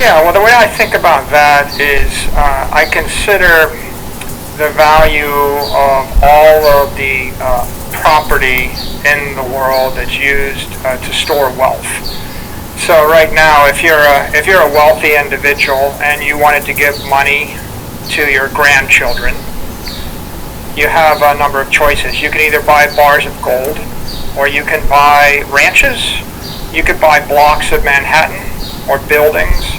Yeah, well, the way I think about that is I consider the value of all of the property in the world that's used to store wealth. So right now, if you're a wealthy individual and you wanted to give money to your grandchildren, you have a number of choices. You can either buy bars of gold, or you can buy ranches. You could buy blocks of Manhattan or buildings.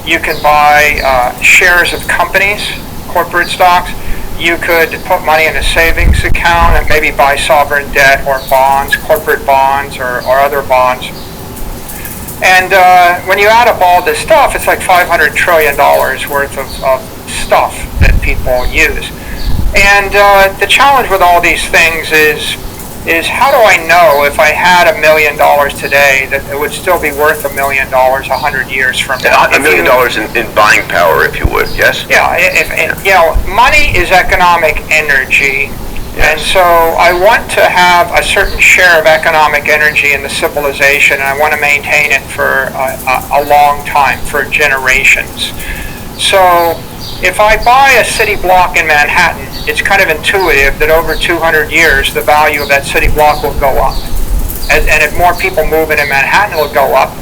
You can buy shares of companies, corporate stocks. You could put money in a savings account and maybe buy sovereign debt or bonds, corporate bonds or other bonds. And when you add up all this stuff, it's like $500 trillion worth of stuff that people use. And the challenge with all these things is how do I know if I had $1 million today that it would still be worth $1 million 100 years from now? $1 million in buying power, if you would, yes? Yeah, money is economic energy. Yes. And so I want to have a certain share of economic energy in the civilization, and I want to maintain it for a long time, for generations. So if I buy a city block in Manhattan, it's kind of intuitive that over 200 years, the value of that city block will go up. And if more people move into Manhattan, it'll go up.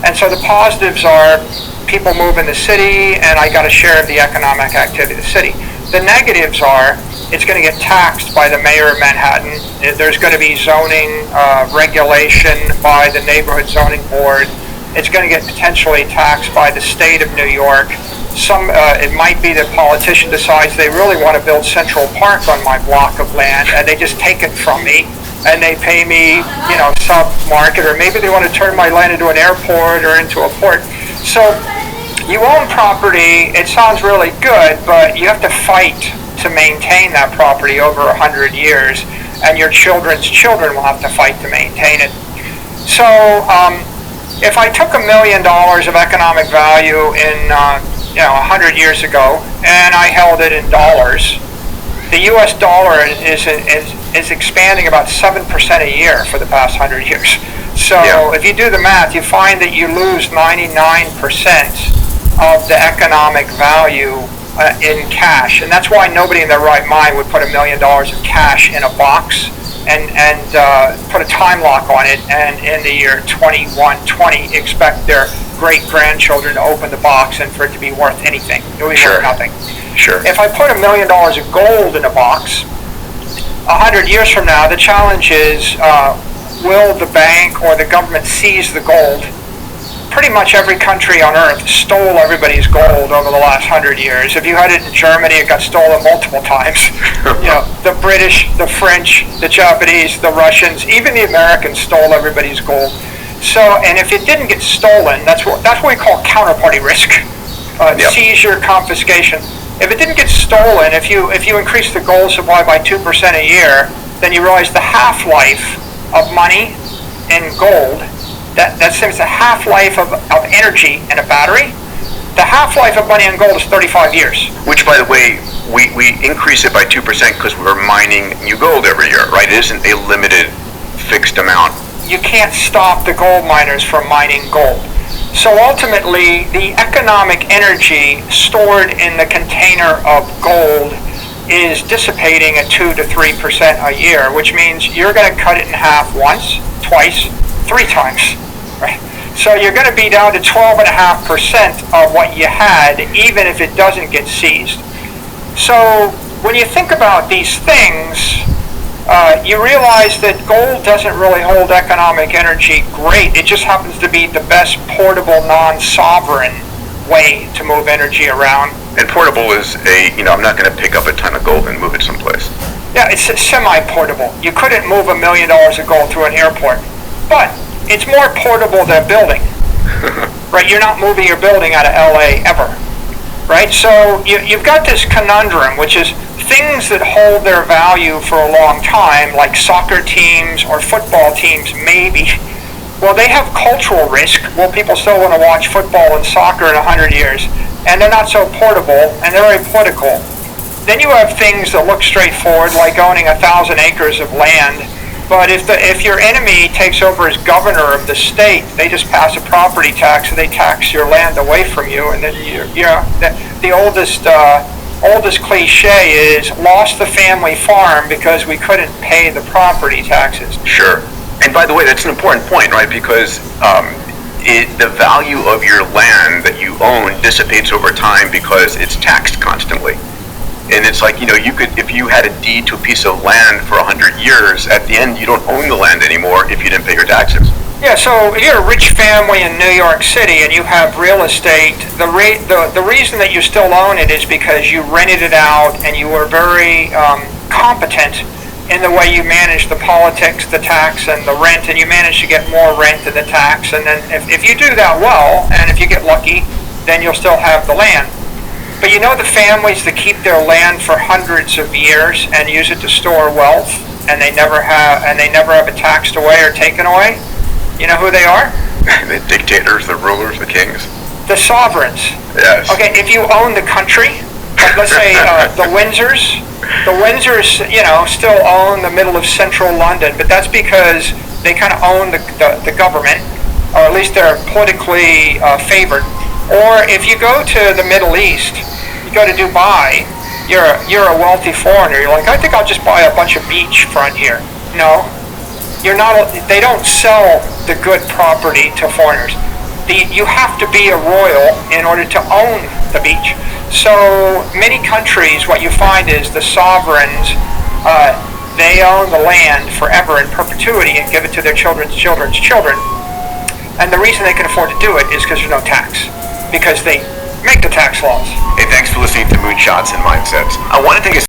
And so the positives are people move in the city, and I got a share of the economic activity of the city. The negatives are it's going to get taxed by the mayor of Manhattan. There's going to be zoning regulation by the neighborhood zoning board. It's going to get potentially taxed by the state of New York. It might be that politician decides they really want to build Central Park on my block of land, and they just take it from me, and they pay me, sub-market, or maybe they want to turn my land into an airport or into a port. So you own property, it sounds really good, but you have to fight to maintain that property over 100 years, and your children's children will have to fight to maintain it. So if I took $1 million of economic value in 100 years ago, and I held it in dollars, the U.S. dollar is expanding about 7% a year for the past 100 years. So if you do the math, you find that you lose 99% of the economic value in cash, and that's why nobody in their right mind would put $1 million of cash in a box and put a time lock on it, and in the year 2120 expect their great-grandchildren to open the box and for it to be worth anything. It would be worth nothing. Sure. If I put $1 million of gold in a box, 100 years from now, the challenge is, will the bank or the government seize the gold? Pretty much every country on earth stole everybody's gold over the last 100 years. If you had it in Germany, it got stolen multiple times. The British, the French, the Japanese, the Russians, even the Americans stole everybody's gold. So, and if it didn't get stolen, that's what we call counterparty risk, seizure, confiscation. If it didn't get stolen, if you increase the gold supply by 2% a year, then you realize the half-life of money in gold. That seems the half-life of energy in a battery. The half-life of money in gold is 35 years. Which, by the way, we increase it by 2% because we're mining new gold every year, right? It isn't a limited fixed amount. You can't stop the gold miners from mining gold. So ultimately, the economic energy stored in the container of gold is dissipating at 2 to 3% a year, which means you're going to cut it in half once, twice, 3 times. Right? So you're going to be down to 12.5% of what you had, even if it doesn't get seized. So when you think about these things, you realize that gold doesn't really hold economic energy great. It just happens to be the best portable, non-sovereign way to move energy around. And portable is I'm not going to pick up a ton of gold and move it someplace. Yeah, it's semi-portable. You couldn't move $1 million of gold through an airport, but it's more portable than building, right? You're not moving your building out of LA ever, right? So you've got this conundrum, which is things that hold their value for a long time, like soccer teams or football teams, maybe. Well, they have cultural risk. Will people still want to watch football and soccer in 100 years? And they're not so portable, and they're very political. Then you have things that look straightforward, like owning 1,000 acres of land. But if your enemy takes over as governor of the state, they just pass a property tax and they tax your land away from you, and then the oldest cliche is lost the family farm because we couldn't pay the property taxes. Sure. And by the way, that's an important point, right? Because the value of your land that you own dissipates over time because it's taxed constantly. And it's like, you could, if you had a deed to a piece of land for 100 years, at the end you don't own the land anymore if you didn't pay your taxes. Yeah, so if you're a rich family in New York City and you have real estate, the reason that you still own it is because you rented it out and you were very competent in the way you manage the politics, the tax, and the rent, and you manage to get more rent than the tax. And then if you do that well, and if you get lucky, then you'll still have the land. But the families that keep their land for hundreds of years and use it to store wealth, and they never have it taxed away or taken away. You know who they are? The dictators, the rulers, the kings. The sovereigns. Yes. Okay, if you own the country, like let's say the Windsors, still own the middle of central London, but that's because they kind of own the government, or at least they're politically favored. Or if you go to the Middle East, you go to Dubai, you're a wealthy foreigner. You're like, I think I'll just buy a bunch of beachfront here. No, you're not. They don't sell the good property to foreigners. You have to be a royal in order to own the beach. So many countries, what you find is the sovereigns, they own the land forever in perpetuity and give it to their children's children's children. And the reason they can afford to do it is because there's no tax, because they make the tax laws. Hey, thanks for listening to Moonshots and Mindsets. I want to take a